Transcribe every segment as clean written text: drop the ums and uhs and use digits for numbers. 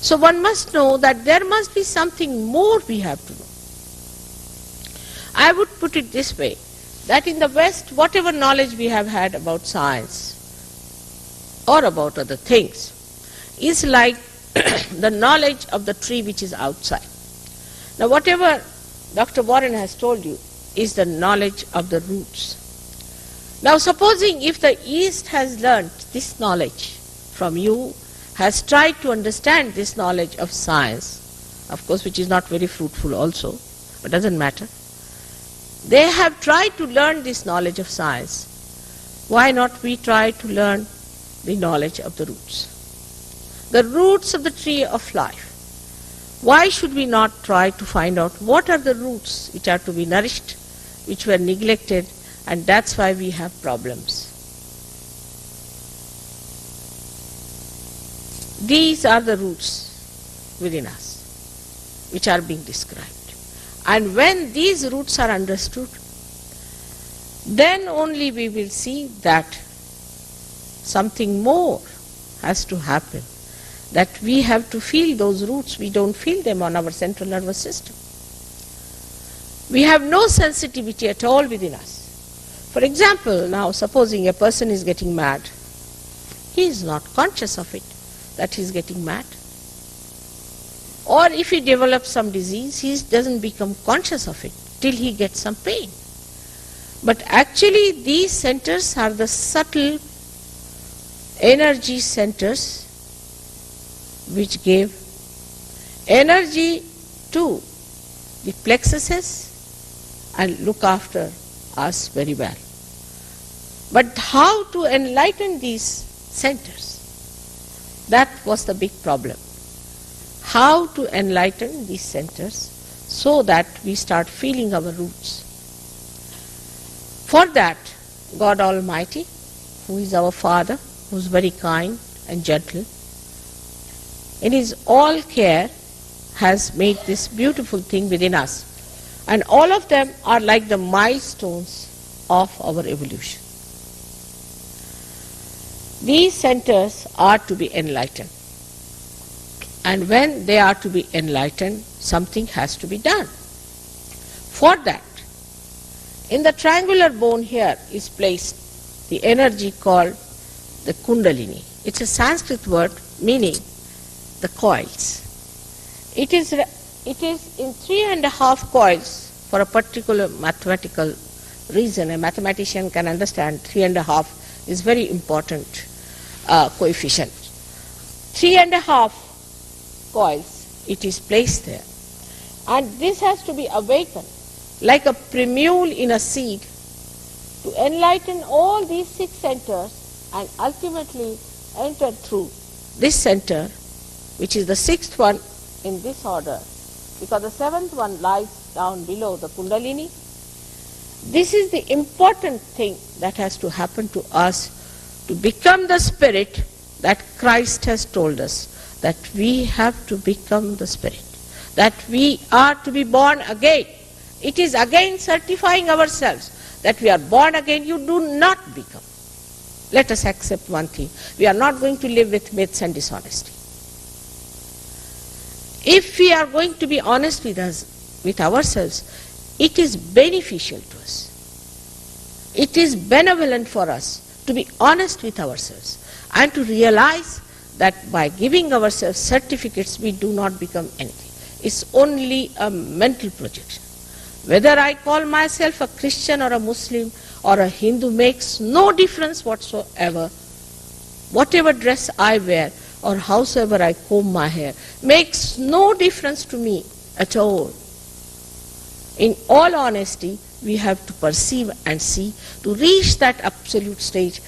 So one must know that there must be something more we have to know. I would put it this way, that in the West, whatever knowledge we have had about science or about other things is like the knowledge of the tree which is outside. Now whatever Dr. Warren has told you is the knowledge of the roots. Now supposing if the East has learnt this knowledge from you, has tried to understand this knowledge of science, of course which is not very fruitful also, but doesn't matter. They have tried to learn this knowledge of science. Why not we try to learn the knowledge of the roots? The roots of the tree of life. Why should we not try to find out what are the roots which are to be nourished, which were neglected, and that's why we have problems. These are the roots within us which are being described. And when these roots are understood, then only we will see that something more has to happen, that we have to feel those roots. We don't feel them on our central nervous system. We have no sensitivity at all within us. For example, now supposing a person is getting mad, he is not conscious of it, that he is getting mad. Or if he develops some disease, he doesn't become conscious of it till he gets some pain. But actually these centers are the subtle energy centers which gave energy to the plexuses and look after us very well. But how to enlighten these centers? That was the big problem. How to enlighten these centers so that we start feeling our roots. For that, God Almighty, who is our Father, who is very kind and gentle, in His all care has made this beautiful thing within us. And all of them are like the milestones of our evolution. These centers are to be enlightened. And when they are to be enlightened, something has to be done. For that, in the triangular bone here is placed the energy called the Kundalini. It's a Sanskrit word meaning the coils. It is in 3.5 coils for a particular mathematical reason. A mathematician can understand 3.5 is very important coefficient. 3.5 coils, it is placed there. And this has to be awakened like a primule in a seed to enlighten all these 6 centers and ultimately enter through this center, which is the 6th one in this order, because the 7th one lies down below the Kundalini. This is the important thing that has to happen to us to become the spirit that Christ has told us, that we have to become the spirit, that we are to be born again. It is again certifying ourselves that we are born again. You do not become. Let us accept one thing. We are not going to live with myths and dishonesty. If we are going to be honest with ourselves, it is beneficial to us. It is benevolent for us to be honest with ourselves and to realize that by giving ourselves certificates, we do not become anything. It's only a mental projection. Whether I call myself a Christian or a Muslim or a Hindu makes no difference whatsoever. Whatever dress I wear or howsoever I comb my hair makes no difference to me at all. In all honesty, we have to perceive and see. To reach that absolute stage,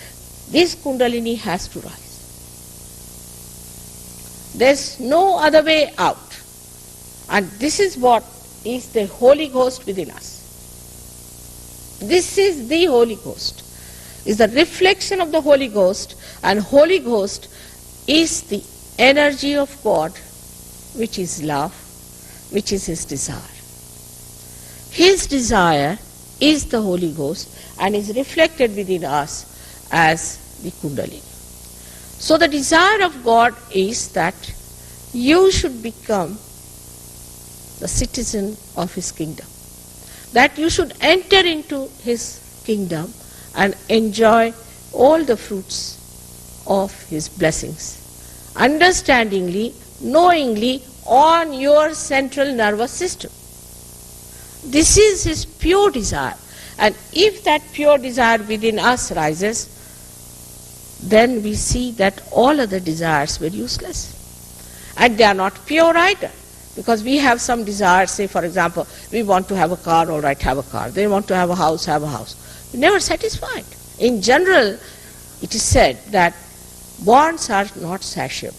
this Kundalini has to rise. There's no other way out. And this is what is the Holy Ghost within us. This is the Holy Ghost. Is the reflection of the Holy Ghost, and Holy Ghost is the energy of God, which is love, which is His desire. His desire is the Holy Ghost and is reflected within us as the Kundalini. So the desire of God is that you should become the citizen of his kingdom. That you should enter into his kingdom and enjoy all the fruits of his blessings, understandingly, knowingly, on your central nervous system. This is his pure desire. And if that pure desire within us rises, then we see that all other desires were useless. And they are not pure either. Because we have some desires, say for example, we want to have a car, all right, have a car. They want to have a house, have a house. We're never satisfied. In general, it is said that wants are not satiable.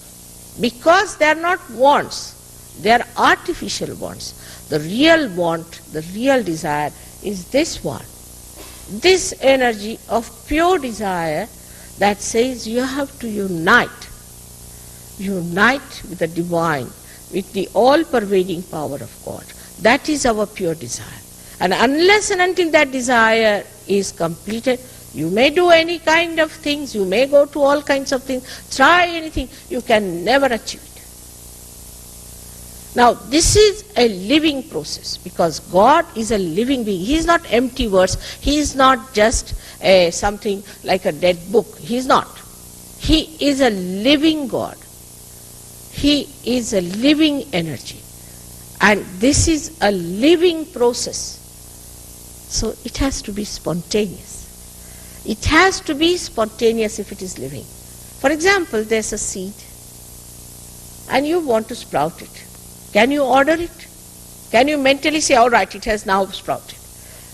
Because they are not wants, they are artificial wants. The real want, the real desire is this one. This energy of pure desire that says you have to unite with the divine, with the all-pervading power of God. That is our pure desire. And unless and until that desire is completed, you may do any kind of things, you may go to all kinds of things, try anything, you can never achieve it. Now, this is a living process because God is a living being. He is not empty words. He is not just something like a dead book. He is not. He is a living God. He is a living energy. And this is a living process. So it has to be spontaneous. It has to be spontaneous if it is living. For example, there's a seed and you want to sprout it. Can you order it? Can you mentally say, all right, it has now sprouted?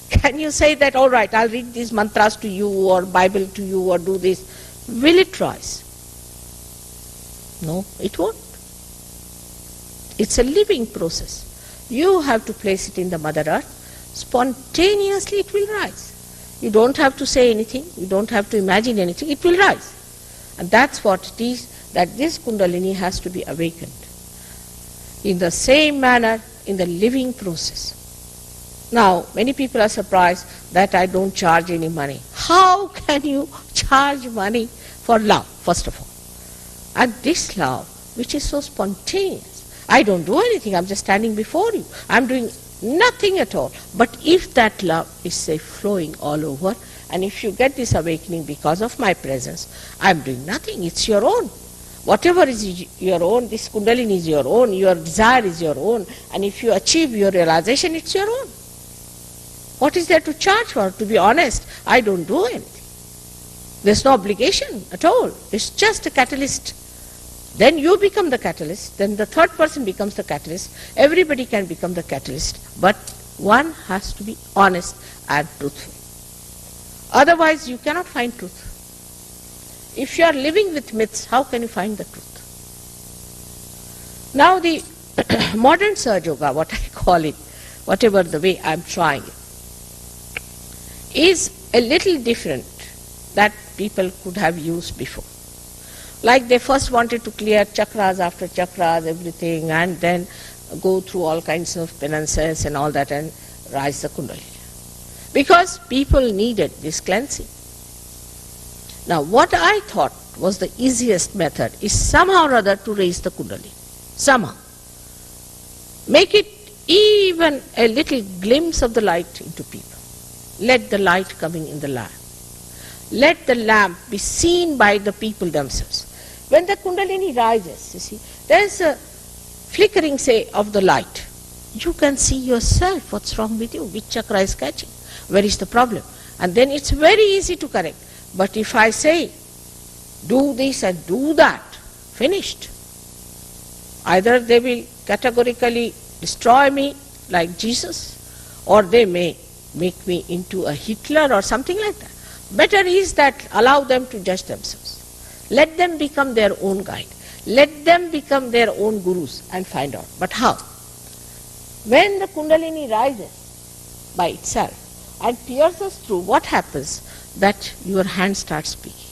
Can you say that, all right, I'll read these mantras to you or Bible to you or do this? Will it rise? No, it won't. It's a living process. You have to place it in the Mother Earth. Spontaneously it will rise. You don't have to say anything. You don't have to imagine anything. It will rise. And that's what it is, that this Kundalini has to be awakened. In the same manner, in the living process. Now, many people are surprised that I don't charge any money. How can you charge money for love, first of all? And this love, which is so spontaneous, I don't do anything, I'm just standing before you. I'm doing nothing at all. But if that love is, say, flowing all over, and if you get this awakening because of my presence, I'm doing nothing, it's your own. Whatever is your own, this Kundalini is your own, your desire is your own, and if you achieve your realization, it's your own. What is there to charge for? To be honest, I don't do anything. There's no obligation at all. It's just a catalyst. Then you become the catalyst, then the third person becomes the catalyst. Everybody can become the catalyst, but one has to be honest and truthful. Otherwise, you cannot find truth. If you are living with myths, how can you find the truth? Now the modern Sahaja Yoga, what I call it, whatever the way I'm trying it, is a little different that people could have used before. Like they first wanted to clear chakras after chakras, everything, and then go through all kinds of penances and all that and rise the Kundalini. Because people needed this cleansing. Now, what I thought was the easiest method is somehow or other to raise the Kundalini. Somehow. Make it even a little glimpse of the light into people. Let the light coming in the lamp. Let the lamp be seen by the people themselves. When the Kundalini rises, you see, there is a flickering, say, of the light. You can see yourself what's wrong with you, which chakra is catching, where is the problem. And then it's very easy to correct. But if I say, do this and do that, finished. Either they will categorically destroy me like Jesus, or they may make me into a Hitler or something like that. Better is that allow them to judge themselves. Let them become their own guide. Let them become their own gurus and find out. But how? When the Kundalini rises by itself and pierces through, what happens? That your hand starts speaking.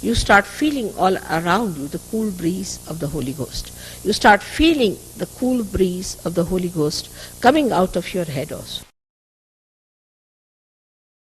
You start feeling all around you the cool breeze of the Holy Ghost. You start feeling the cool breeze of the Holy Ghost coming out of your head also.